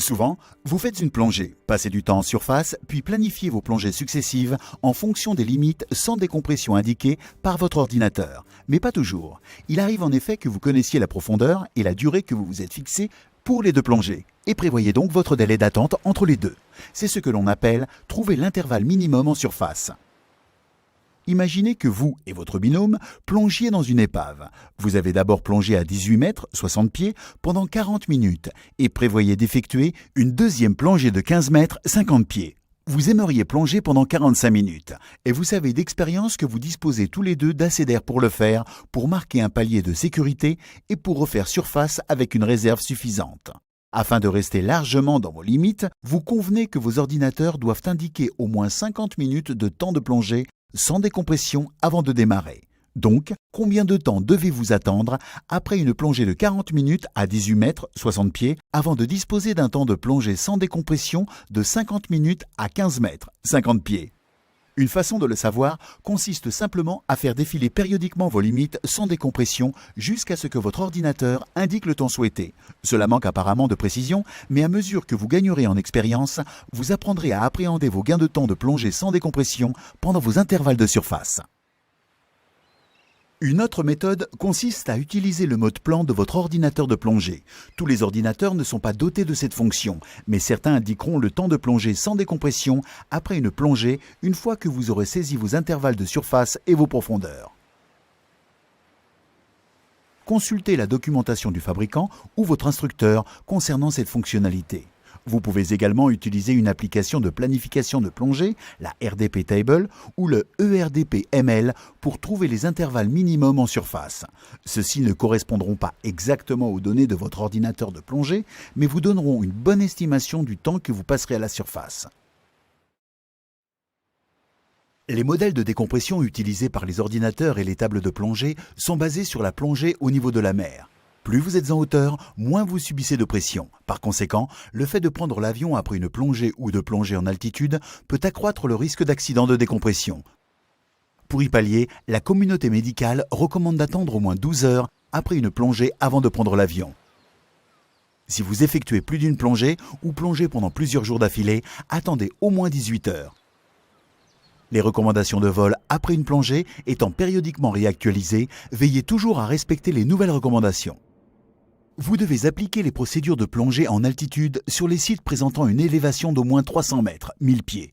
Souvent, vous faites une plongée, passez du temps en surface, puis planifiez vos plongées successives en fonction des limites sans décompression indiquées par votre ordinateur. Mais pas toujours. Il arrive en effet que vous connaissiez la profondeur et la durée que vous vous êtes fixée pour les deux plongées, et prévoyez donc votre délai d'attente entre les deux. C'est ce que l'on appelle trouver l'intervalle minimum en surface. Imaginez que vous et votre binôme plongiez dans une épave. Vous avez d'abord plongé à 18 mètres, 60 pieds, pendant 40 minutes et prévoyez d'effectuer une deuxième plongée de 15 mètres, 50 pieds. Vous aimeriez plonger pendant 45 minutes et vous savez d'expérience que vous disposez tous les deux d'assez d'air pour le faire, pour marquer un palier de sécurité et pour refaire surface avec une réserve suffisante. Afin de rester largement dans vos limites, vous convenez que vos ordinateurs doivent indiquer au moins 50 minutes de temps de plongée sans décompression avant de démarrer. Donc, combien de temps devez-vous attendre après une plongée de 40 minutes à 18 mètres, 60 pieds, avant de disposer d'un temps de plongée sans décompression de 50 minutes à 15 mètres, 50 pieds? Une façon de le savoir consiste simplement à faire défiler périodiquement vos limites sans décompression jusqu'à ce que votre ordinateur indique le temps souhaité. Cela manque apparemment de précision, mais à mesure que vous gagnerez en expérience, vous apprendrez à appréhender vos gains de temps de plongée sans décompression pendant vos intervalles de surface. Une autre méthode consiste à utiliser le mode plan de votre ordinateur de plongée. Tous les ordinateurs ne sont pas dotés de cette fonction, mais certains indiqueront le temps de plongée sans décompression après une plongée une fois que vous aurez saisi vos intervalles de surface et vos profondeurs. Consultez la documentation du fabricant ou votre instructeur concernant cette fonctionnalité. Vous pouvez également utiliser une application de planification de plongée, la RDP Table ou le ERDP-ML pour trouver les intervalles minimums en surface. Ceux-ci ne correspondront pas exactement aux données de votre ordinateur de plongée, mais vous donneront une bonne estimation du temps que vous passerez à la surface. Les modèles de décompression utilisés par les ordinateurs et les tables de plongée sont basés sur la plongée au niveau de la mer. Plus vous êtes en hauteur, moins vous subissez de pression. Par conséquent, le fait de prendre l'avion après une plongée ou de plonger en altitude peut accroître le risque d'accident de décompression. Pour y pallier, la communauté médicale recommande d'attendre au moins 12 heures après une plongée avant de prendre l'avion. Si vous effectuez plus d'une plongée ou plongez pendant plusieurs jours d'affilée, attendez au moins 18 heures. Les recommandations de vol après une plongée étant périodiquement réactualisées, veillez toujours à respecter les nouvelles recommandations. Vous devez appliquer les procédures de plongée en altitude sur les sites présentant une élévation d'au moins 300 mètres, 1000 pieds.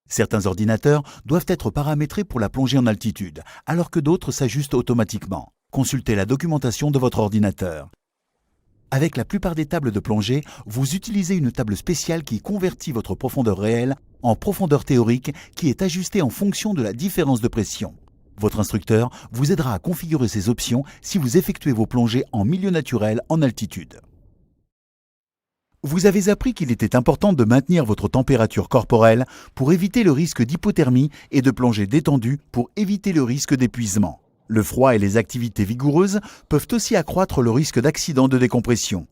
Certains ordinateurs doivent être paramétrés pour la plongée en altitude, alors que d'autres s'ajustent automatiquement. Consultez la documentation de votre ordinateur. Avec la plupart des tables de plongée, vous utilisez une table spéciale qui convertit votre profondeur réelle en profondeur théorique qui est ajustée en fonction de la différence de pression. Votre instructeur vous aidera à configurer ces options si vous effectuez vos plongées en milieu naturel en altitude. Vous avez appris qu'il était important de maintenir votre température corporelle pour éviter le risque d'hypothermie et de plonger détendu pour éviter le risque d'épuisement. Le froid et les activités vigoureuses peuvent aussi accroître le risque d'accident de décompression.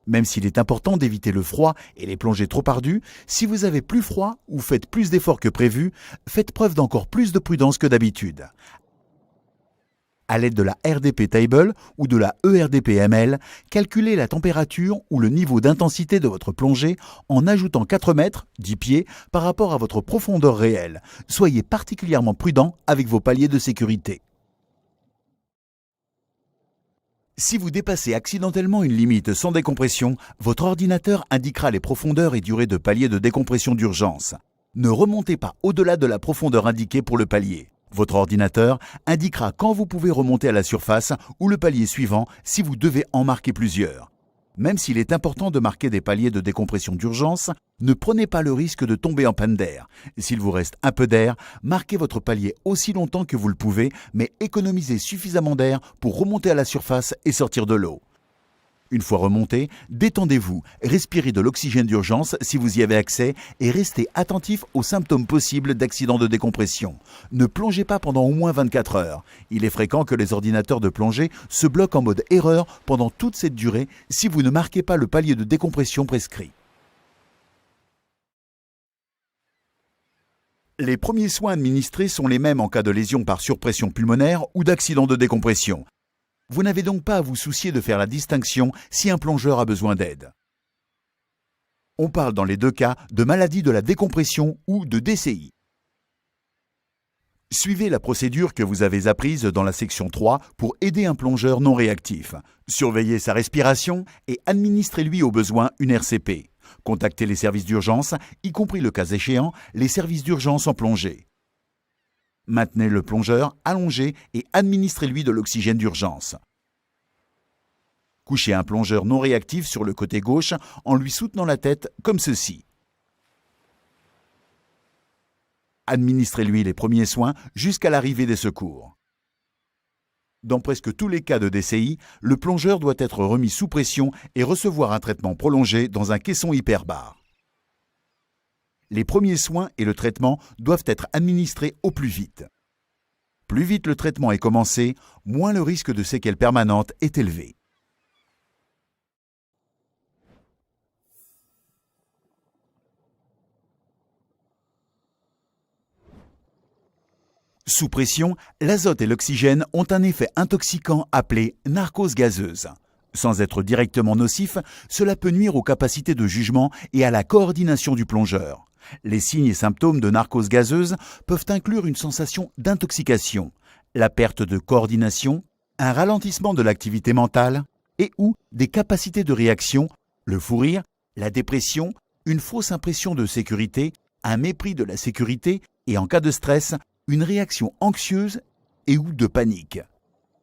Même s'il est important d'éviter le froid et les plongées trop ardues, si vous avez plus froid ou faites plus d'efforts que prévu, faites preuve d'encore plus de prudence que d'habitude. À l'aide de la RDP Table ou de la ERDP-ML, calculez la température ou le niveau d'intensité de votre plongée en ajoutant 4 mètres, 10 pieds, par rapport à votre profondeur réelle. Soyez particulièrement prudent avec vos paliers de sécurité. Si vous dépassez accidentellement une limite sans décompression, votre ordinateur indiquera les profondeurs et durées de palier de décompression d'urgence. Ne remontez pas au-delà de la profondeur indiquée pour le palier. Votre ordinateur indiquera quand vous pouvez remonter à la surface ou le palier suivant si vous devez en marquer plusieurs. Même s'il est important de marquer des paliers de décompression d'urgence, ne prenez pas le risque de tomber en panne d'air. S'il vous reste un peu d'air, marquez votre palier aussi longtemps que vous le pouvez, mais économisez suffisamment d'air pour remonter à la surface et sortir de l'eau. Une fois remonté, détendez-vous, respirez de l'oxygène d'urgence si vous y avez accès et restez attentif aux symptômes possibles d'accident de décompression. Ne plongez pas pendant au moins 24 heures. Il est fréquent que les ordinateurs de plongée se bloquent en mode erreur pendant toute cette durée si vous ne marquez pas le palier de décompression prescrit. Les premiers soins administrés sont les mêmes en cas de lésion par surpression pulmonaire ou d'accident de décompression. Vous n'avez donc pas à vous soucier de faire la distinction si un plongeur a besoin d'aide. On parle dans les deux cas de maladie de la décompression ou de DCI. Suivez la procédure que vous avez apprise dans la section 3 pour aider un plongeur non réactif. Surveillez sa respiration et administrez-lui au besoin une RCP. Contactez les services d'urgence, y compris le cas échéant, les services d'urgence en plongée. Maintenez le plongeur allongé et administrez-lui de l'oxygène d'urgence. Couchez un plongeur non réactif sur le côté gauche en lui soutenant la tête comme ceci. Administrez-lui les premiers soins jusqu'à l'arrivée des secours. Dans presque tous les cas de DCI, le plongeur doit être remis sous pression et recevoir un traitement prolongé dans un caisson hyperbare. Les premiers soins et le traitement doivent être administrés au plus vite. Plus vite le traitement est commencé, moins le risque de séquelles permanentes est élevé. Sous pression, l'azote et l'oxygène ont un effet intoxicant appelé narcose gazeuse. Sans être directement nocif, cela peut nuire aux capacités de jugement et à la coordination du plongeur. Les signes et symptômes de narcose gazeuse peuvent inclure une sensation d'intoxication, la perte de coordination, un ralentissement de l'activité mentale et ou des capacités de réaction, le fou rire, la dépression, une fausse impression de sécurité, un mépris de la sécurité et en cas de stress, une réaction anxieuse et ou de panique.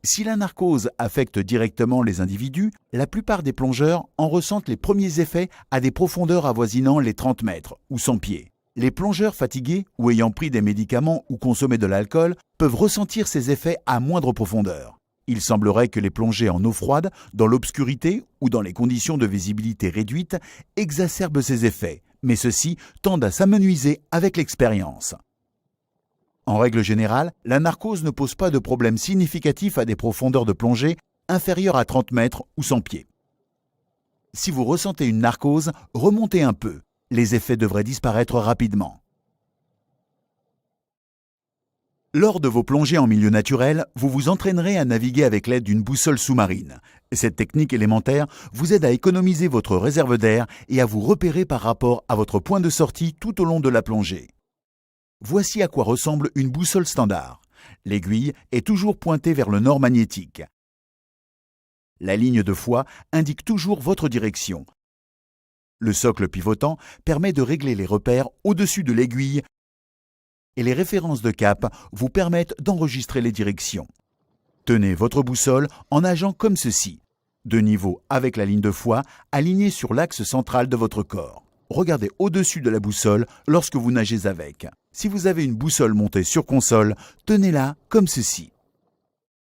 Si la narcose affecte directement les individus, la plupart des plongeurs en ressentent les premiers effets à des profondeurs avoisinant les 30 mètres ou 100 pieds. Les plongeurs fatigués ou ayant pris des médicaments ou consommé de l'alcool peuvent ressentir ces effets à moindre profondeur. Il semblerait que les plongées en eau froide, dans l'obscurité ou dans les conditions de visibilité réduite, exacerbent ces effets, mais ceux-ci tendent à s'amenuiser avec l'expérience. En règle générale, la narcose ne pose pas de problème significatif à des profondeurs de plongée inférieures à 30 mètres ou 100 pieds. Si vous ressentez une narcose, remontez un peu. Les effets devraient disparaître rapidement. Lors de vos plongées en milieu naturel, vous vous entraînerez à naviguer avec l'aide d'une boussole sous-marine. Cette technique élémentaire vous aide à économiser votre réserve d'air et à vous repérer par rapport à votre point de sortie tout au long de la plongée. Voici à quoi ressemble une boussole standard. L'aiguille est toujours pointée vers le nord magnétique. La ligne de foi indique toujours votre direction. Le socle pivotant permet de régler les repères au-dessus de l'aiguille et les références de cap vous permettent d'enregistrer les directions. Tenez votre boussole en nageant comme ceci, de niveau avec la ligne de foi alignée sur l'axe central de votre corps. Regardez au-dessus de la boussole lorsque vous nagez avec. Si vous avez une boussole montée sur console, tenez-la comme ceci.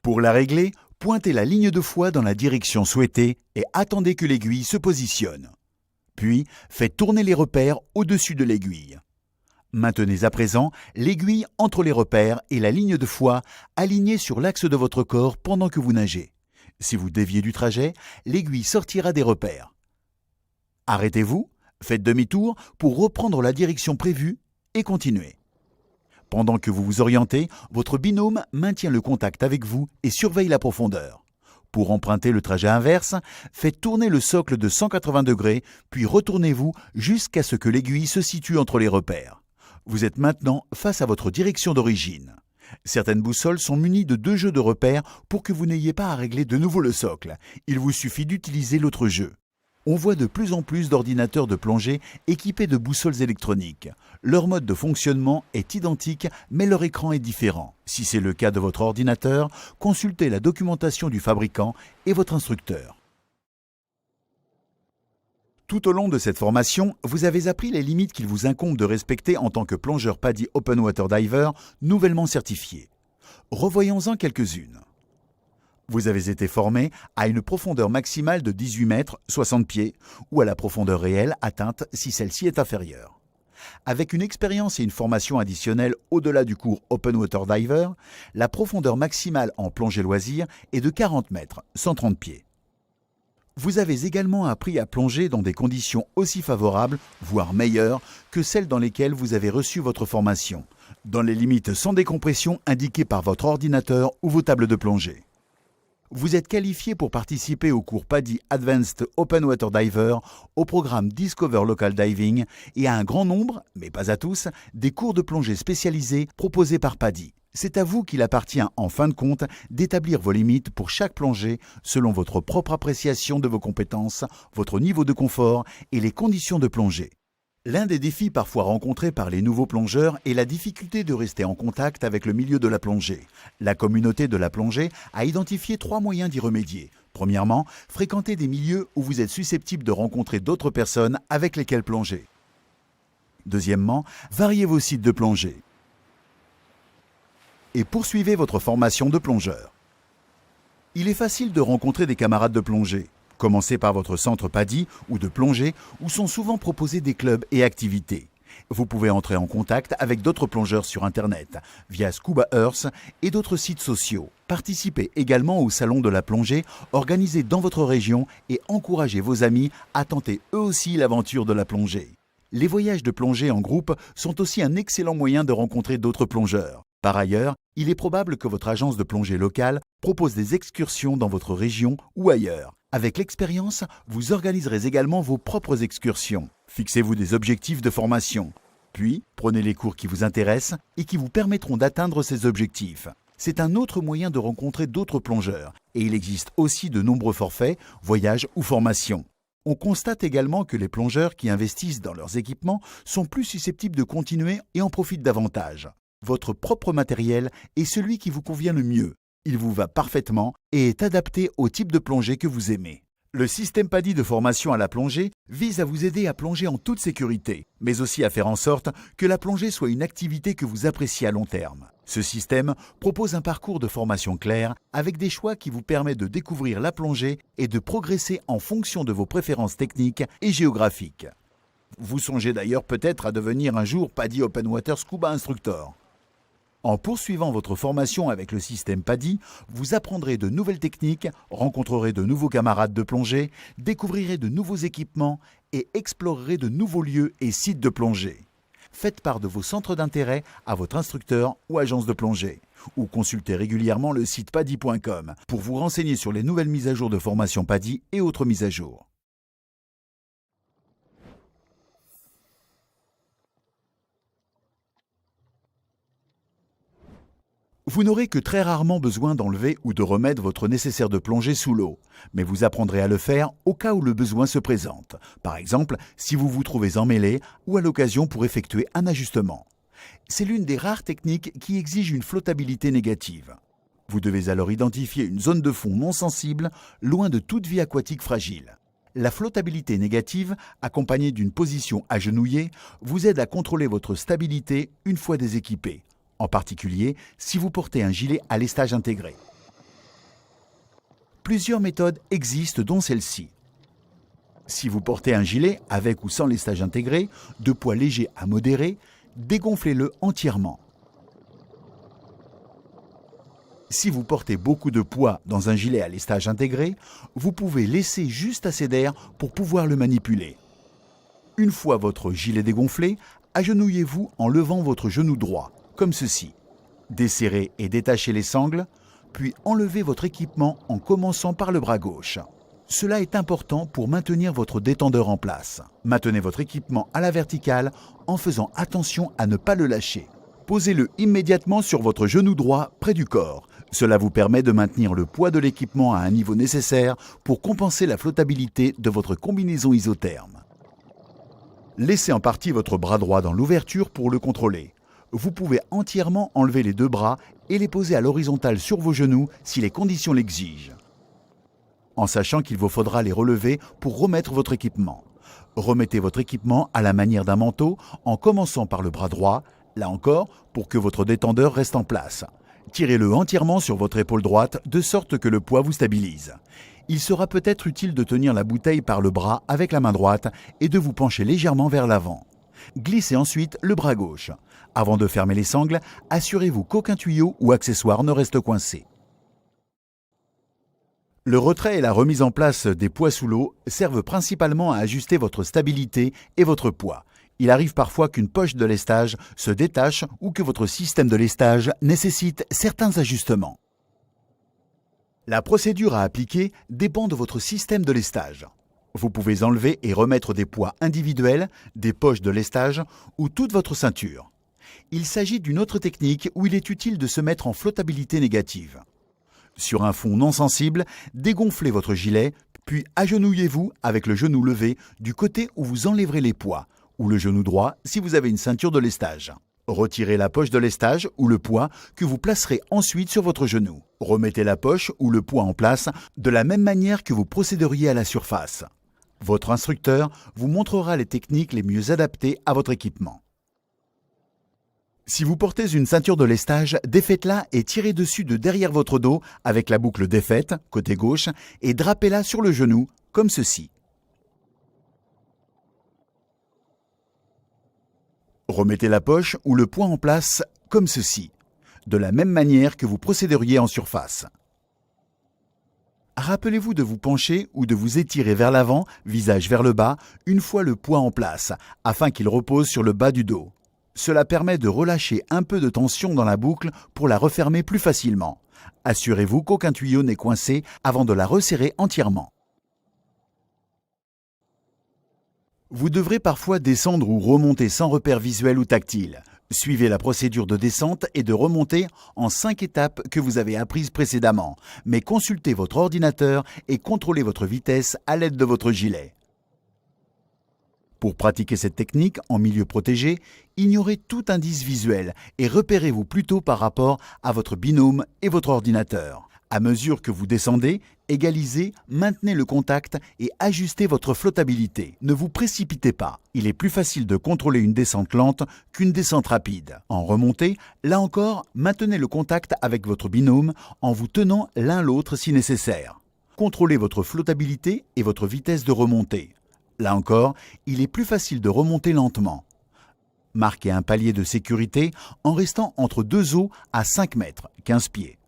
Pour la régler, pointez la ligne de foi dans la direction souhaitée et attendez que l'aiguille se positionne. Puis, faites tourner les repères au-dessus de l'aiguille. Maintenez à présent l'aiguille entre les repères et la ligne de foi alignée sur l'axe de votre corps pendant que vous nagez. Si vous déviez du trajet, l'aiguille sortira des repères. Arrêtez-vous, faites demi-tour pour reprendre la direction prévue et continuez. Pendant que vous vous orientez, votre binôme maintient le contact avec vous et surveille la profondeur. Pour emprunter le trajet inverse, faites tourner le socle de 180 degrés, puis retournez-vous jusqu'à ce que l'aiguille se situe entre les repères. Vous êtes maintenant face à votre direction d'origine. Certaines boussoles sont munies de 2 jeux de repères pour que vous n'ayez pas à régler de nouveau le socle. Il vous suffit d'utiliser l'autre jeu. On voit de plus en plus d'ordinateurs de plongée équipés de boussoles électroniques. Leur mode de fonctionnement est identique, mais leur écran est différent. Si c'est le cas de votre ordinateur, consultez la documentation du fabricant et votre instructeur. Tout au long de cette formation, vous avez appris les limites qu'il vous incombe de respecter en tant que plongeur PADI Open Water Diver nouvellement certifié. Revoyons-en quelques-unes. Vous avez été formé à une profondeur maximale de 18 mètres, 60 pieds, ou à la profondeur réelle atteinte si celle-ci est inférieure. Avec une expérience et une formation additionnelle au-delà du cours Open Water Diver, la profondeur maximale en plongée loisir est de 40 mètres, 130 pieds. Vous avez également appris à plonger dans des conditions aussi favorables, voire meilleures, que celles dans lesquelles vous avez reçu votre formation, dans les limites sans décompression indiquées par votre ordinateur ou vos tables de plongée. Vous êtes qualifié pour participer au cours PADI Advanced Open Water Diver, au programme Discover Local Diving et à un grand nombre, mais pas à tous, des cours de plongée spécialisés proposés par PADI. C'est à vous qu'il appartient en fin de compte d'établir vos limites pour chaque plongée selon votre propre appréciation de vos compétences, votre niveau de confort et les conditions de plongée. L'un des défis parfois rencontrés par les nouveaux plongeurs est la difficulté de rester en contact avec le milieu de la plongée. La communauté de la plongée a identifié 3 moyens d'y remédier. Premièrement, fréquentez des milieux où vous êtes susceptible de rencontrer d'autres personnes avec lesquelles plonger. Deuxièmement, variez vos sites de plongée. Et poursuivez votre formation de plongeur. Il est facile de rencontrer des camarades de plongée. Commencez par votre centre PADI ou de plongée où sont souvent proposés des clubs et activités. Vous pouvez entrer en contact avec d'autres plongeurs sur Internet, via Scuba Earth et d'autres sites sociaux. Participez également au salon de la plongée organisé dans votre région et encouragez vos amis à tenter eux aussi l'aventure de la plongée. Les voyages de plongée en groupe sont aussi un excellent moyen de rencontrer d'autres plongeurs. Par ailleurs, il est probable que votre agence de plongée locale propose des excursions dans votre région ou ailleurs. Avec l'expérience, vous organiserez également vos propres excursions. Fixez-vous des objectifs de formation. Puis, prenez les cours qui vous intéressent et qui vous permettront d'atteindre ces objectifs. C'est un autre moyen de rencontrer d'autres plongeurs et il existe aussi de nombreux forfaits, voyages ou formations. On constate également que les plongeurs qui investissent dans leurs équipements sont plus susceptibles de continuer et en profitent davantage. Votre propre matériel est celui qui vous convient le mieux. Il vous va parfaitement et est adapté au type de plongée que vous aimez. Le système PADI de formation à la plongée vise à vous aider à plonger en toute sécurité, mais aussi à faire en sorte que la plongée soit une activité que vous appréciez à long terme. Ce système propose un parcours de formation clair avec des choix qui vous permettent de découvrir la plongée et de progresser en fonction de vos préférences techniques et géographiques. Vous songez d'ailleurs peut-être à devenir un jour PADI Open Water Scuba Instructor. En poursuivant votre formation avec le système PADI, vous apprendrez de nouvelles techniques, rencontrerez de nouveaux camarades de plongée, découvrirez de nouveaux équipements et explorerez de nouveaux lieux et sites de plongée. Faites part de vos centres d'intérêt à votre instructeur ou agence de plongée ou consultez régulièrement le site padi.com pour vous renseigner sur les nouvelles mises à jour de formation PADI et autres mises à jour. Vous n'aurez que très rarement besoin d'enlever ou de remettre votre nécessaire de plongée sous l'eau, mais vous apprendrez à le faire au cas où le besoin se présente. Par exemple, si vous vous trouvez emmêlé ou à l'occasion pour effectuer un ajustement. C'est l'une des rares techniques qui exige une flottabilité négative. Vous devez alors identifier une zone de fond non sensible, loin de toute vie aquatique fragile. La flottabilité négative, accompagnée d'une position agenouillée, vous aide à contrôler votre stabilité une fois déséquipé. En particulier si vous portez un gilet à lestage intégré. Plusieurs méthodes existent dont celle-ci. Si vous portez un gilet avec ou sans lestage intégré, de poids léger à modéré, dégonflez-le entièrement. Si vous portez beaucoup de poids dans un gilet à lestage intégré, vous pouvez laisser juste assez d'air pour pouvoir le manipuler. Une fois votre gilet dégonflé, agenouillez-vous en levant votre genou droit. Comme ceci. Desserrez et détachez les sangles, puis enlevez votre équipement en commençant par le bras gauche. Cela est important pour maintenir votre détendeur en place. Maintenez votre équipement à la verticale en faisant attention à ne pas le lâcher. Posez-le immédiatement sur votre genou droit près du corps. Cela vous permet de maintenir le poids de l'équipement à un niveau nécessaire pour compenser la flottabilité de votre combinaison isotherme. Laissez en partie votre bras droit dans l'ouverture pour le contrôler. Vous pouvez entièrement enlever les deux bras et les poser à l'horizontale sur vos genoux si les conditions l'exigent. En sachant qu'il vous faudra les relever pour remettre votre équipement. Remettez votre équipement à la manière d'un manteau en commençant par le bras droit, là encore pour que votre détendeur reste en place. Tirez-le entièrement sur votre épaule droite de sorte que le poids vous stabilise. Il sera peut-être utile de tenir la bouteille par le bras avec la main droite et de vous pencher légèrement vers l'avant. Glissez ensuite le bras gauche. Avant de fermer les sangles, assurez-vous qu'aucun tuyau ou accessoire ne reste coincé. Le retrait et la remise en place des poids sous l'eau servent principalement à ajuster votre stabilité et votre poids. Il arrive parfois qu'une poche de lestage se détache ou que votre système de lestage nécessite certains ajustements. La procédure à appliquer dépend de votre système de lestage. Vous pouvez enlever et remettre des poids individuels, des poches de lestage ou toute votre ceinture. Il s'agit d'une autre technique où il est utile de se mettre en flottabilité négative. Sur un fond non sensible, dégonflez votre gilet, puis agenouillez-vous avec le genou levé du côté où vous enlèverez les poids, ou le genou droit si vous avez une ceinture de lestage. Retirez la poche de lestage ou le poids que vous placerez ensuite sur votre genou. Remettez la poche ou le poids en place de la même manière que vous procéderiez à la surface. Votre instructeur vous montrera les techniques les mieux adaptées à votre équipement. Si vous portez une ceinture de lestage, défaites-la et tirez dessus de derrière votre dos avec la boucle défaite, côté gauche, et drapez-la sur le genou, comme ceci. Remettez la poche ou le poids en place, comme ceci, de la même manière que vous procéderiez en surface. Rappelez-vous de vous pencher ou de vous étirer vers l'avant, visage vers le bas, une fois le poids en place, afin qu'il repose sur le bas du dos. Cela permet de relâcher un peu de tension dans la boucle pour la refermer plus facilement. Assurez-vous qu'aucun tuyau n'est coincé avant de la resserrer entièrement. Vous devrez parfois descendre ou remonter sans repère visuel ou tactile. Suivez la procédure de descente et de remontée en 5 étapes que vous avez apprises précédemment, mais consultez votre ordinateur et contrôlez votre vitesse à l'aide de votre gilet. Pour pratiquer cette technique en milieu protégé, ignorez tout indice visuel et repérez-vous plutôt par rapport à votre binôme et votre ordinateur. À mesure que vous descendez, égalisez, maintenez le contact et ajustez votre flottabilité. Ne vous précipitez pas. Il est plus facile de contrôler une descente lente qu'une descente rapide. En remontée, là encore, maintenez le contact avec votre binôme en vous tenant l'un l'autre si nécessaire. Contrôlez votre flottabilité et votre vitesse de remontée. Là encore, il est plus facile de remonter lentement. Marquez un palier de sécurité en restant entre deux eaux à 5 mètres, 15 pieds.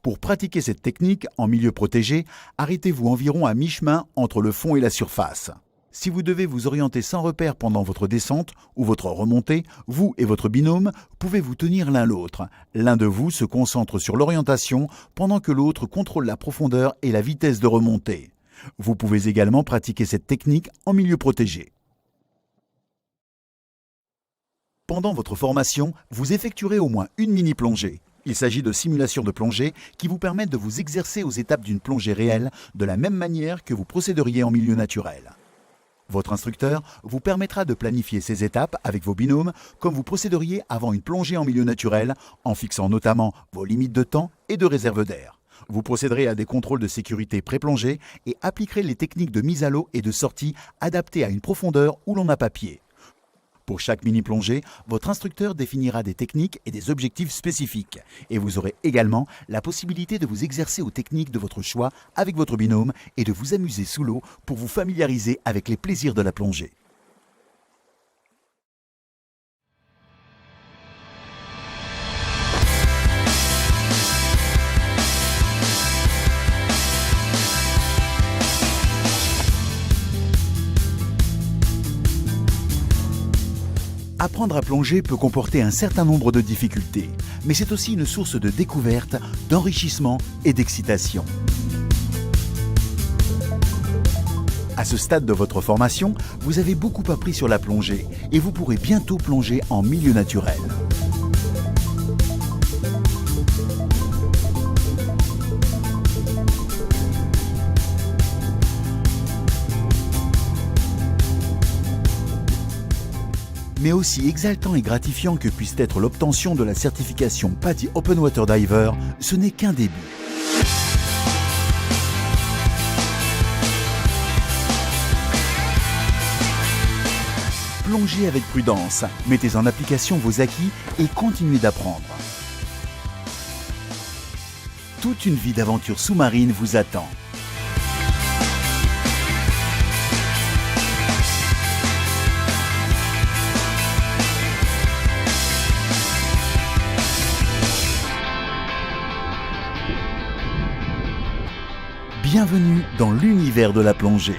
Pour pratiquer cette technique en milieu protégé, arrêtez-vous environ à mi-chemin entre le fond et la surface. Si vous devez vous orienter sans repère pendant votre descente ou votre remontée, vous et votre binôme pouvez vous tenir l'un l'autre. L'un de vous se concentre sur l'orientation pendant que l'autre contrôle la profondeur et la vitesse de remontée. Vous pouvez également pratiquer cette technique en milieu protégé. Pendant votre formation, vous effectuerez au moins une mini-plongée. Il s'agit de simulations de plongée qui vous permettent de vous exercer aux étapes d'une plongée réelle de la même manière que vous procéderiez en milieu naturel. Votre instructeur vous permettra de planifier ces étapes avec vos binômes comme vous procéderiez avant une plongée en milieu naturel en fixant notamment vos limites de temps et de réserve d'air. Vous procéderez à des contrôles de sécurité pré-plongée et appliquerez les techniques de mise à l'eau et de sortie adaptées à une profondeur où l'on n'a pas pied. Pour chaque mini-plongée, votre instructeur définira des techniques et des objectifs spécifiques. Et vous aurez également la possibilité de vous exercer aux techniques de votre choix avec votre binôme et de vous amuser sous l'eau pour vous familiariser avec les plaisirs de la plongée. Apprendre à plonger peut comporter un certain nombre de difficultés, mais c'est aussi une source de découverte, d'enrichissement et d'excitation. À ce stade de votre formation, vous avez beaucoup appris sur la plongée et vous pourrez bientôt plonger en milieu naturel. Mais aussi exaltant et gratifiant que puisse être l'obtention de la certification PADI Open Water Diver, ce n'est qu'un début. Plongez avec prudence, mettez en application vos acquis et continuez d'apprendre. Toute une vie d'aventure sous-marine vous attend. Bienvenue dans l'univers de la plongée.